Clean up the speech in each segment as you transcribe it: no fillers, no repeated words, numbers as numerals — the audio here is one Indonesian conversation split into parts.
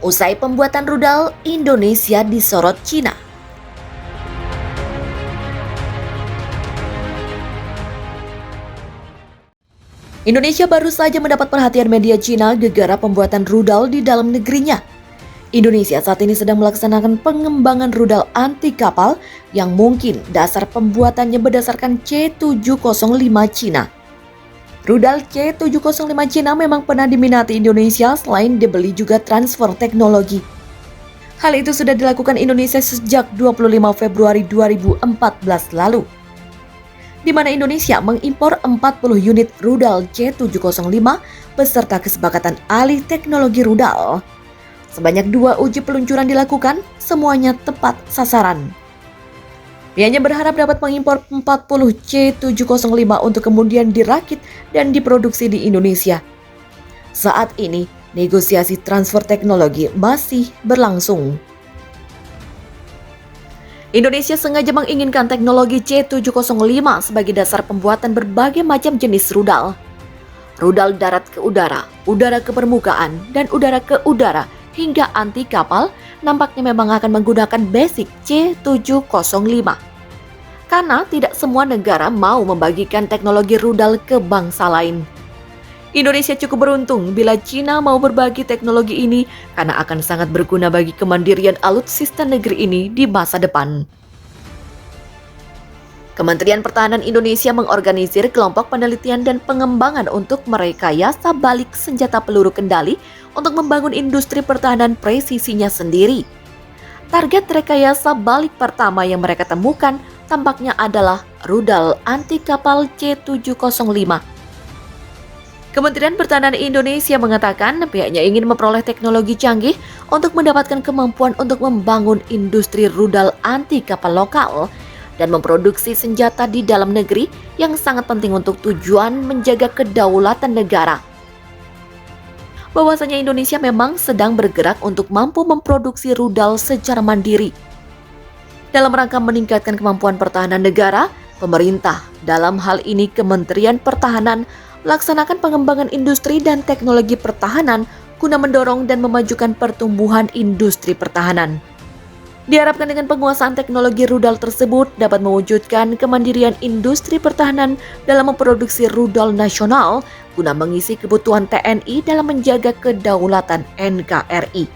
Usai pembuatan rudal, Indonesia disorot Cina. Indonesia baru saja mendapat perhatian media Cina gara-gara pembuatan rudal di dalam negerinya. Indonesia saat ini sedang melaksanakan pengembangan rudal anti kapal yang mungkin dasar pembuatannya berdasarkan C705 Cina. Rudal C705 Cina memang pernah diminati Indonesia selain dibeli juga transfer teknologi. Hal itu sudah dilakukan Indonesia sejak 25 Februari 2014 lalu, di mana Indonesia mengimpor 40 unit rudal C705 beserta kesepakatan alih teknologi rudal. Sebanyak 2 uji peluncuran dilakukan, semuanya tepat sasaran. Pihaknya berharap dapat mengimpor 40 C705 untuk kemudian dirakit dan diproduksi di Indonesia. Saat ini, negosiasi transfer teknologi masih berlangsung. Indonesia sengaja menginginkan teknologi C705 sebagai dasar pembuatan berbagai macam jenis rudal. Rudal darat ke udara ke permukaan, dan udara ke udara hingga anti kapal nampaknya memang akan menggunakan basic C705. Karena tidak semua negara mau membagikan teknologi rudal ke bangsa lain. Indonesia cukup beruntung bila Cina mau berbagi teknologi ini karena akan sangat berguna bagi kemandirian alutsista negeri ini di masa depan. Kementerian Pertahanan Indonesia mengorganisir kelompok penelitian dan pengembangan untuk merekayasa balik senjata peluru kendali untuk membangun industri pertahanan presisinya sendiri. Target rekayasa balik pertama yang mereka temukan tampaknya adalah rudal anti kapal C705. Kementerian Pertahanan Indonesia mengatakan pihaknya ingin memperoleh teknologi canggih untuk mendapatkan kemampuan untuk membangun industri rudal anti kapal lokal dan memproduksi senjata di dalam negeri yang sangat penting untuk tujuan menjaga kedaulatan negara. Bahwasanya Indonesia memang sedang bergerak untuk mampu memproduksi rudal secara mandiri. Dalam rangka meningkatkan kemampuan pertahanan negara, pemerintah, dalam hal ini Kementerian Pertahanan, melaksanakan pengembangan industri dan teknologi pertahanan guna mendorong dan memajukan pertumbuhan industri pertahanan. Diharapkan dengan penguasaan teknologi rudal tersebut dapat mewujudkan kemandirian industri pertahanan dalam memproduksi rudal nasional guna mengisi kebutuhan TNI dalam menjaga kedaulatan NKRI.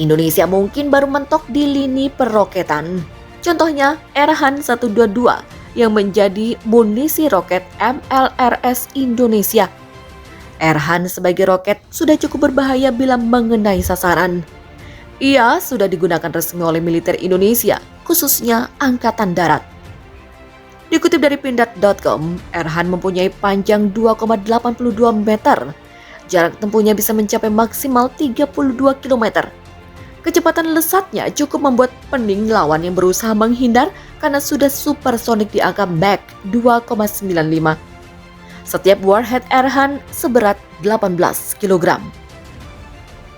Indonesia mungkin baru mentok di lini peroketan. Contohnya Erhan 122 yang menjadi munisi roket MLRS Indonesia. Erhan sebagai roket sudah cukup berbahaya bila mengenai sasaran. Ia sudah digunakan resmi oleh militer Indonesia, khususnya Angkatan Darat. Dikutip dari pindad.com, Erhan mempunyai panjang 2,82 meter. Jarak tempuhnya bisa mencapai maksimal 32 km. Kecepatan lesatnya cukup membuat pening lawan yang berusaha menghindar karena sudah supersonik di angka Mach 2,95. Setiap warhead Erhan seberat 18 kg.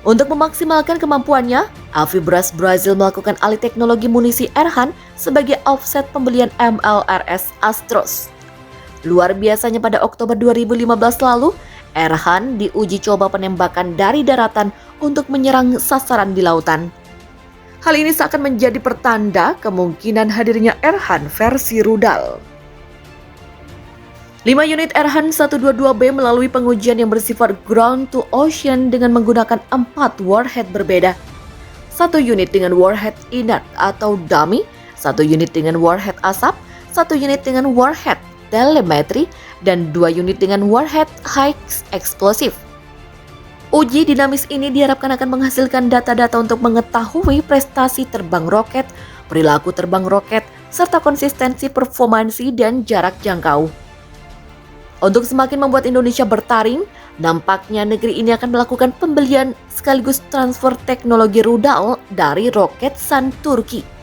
Untuk memaksimalkan kemampuannya, Avibras Brazil melakukan alih teknologi munisi Erhan sebagai offset pembelian MLRS Astros. Luar biasanya pada Oktober 2015 lalu, Erhan diuji coba penembakan dari daratan untuk menyerang sasaran di lautan. Hal ini seakan menjadi pertanda kemungkinan hadirnya Erhan versi rudal. 5 unit Erhan 122B melalui pengujian yang bersifat ground to ocean dengan menggunakan 4 warhead berbeda. 1 unit dengan warhead inert atau dummy, 1 unit dengan warhead asap, 1 unit dengan warhead telemetri, dan 2 unit dengan warhead high explosive. Uji dinamis ini diharapkan akan menghasilkan data-data untuk mengetahui prestasi terbang roket, perilaku terbang roket, serta konsistensi performansi dan jarak jangkau. Untuk semakin membuat Indonesia bertaring, nampaknya negeri ini akan melakukan pembelian sekaligus transfer teknologi rudal dari Roketsan Turki.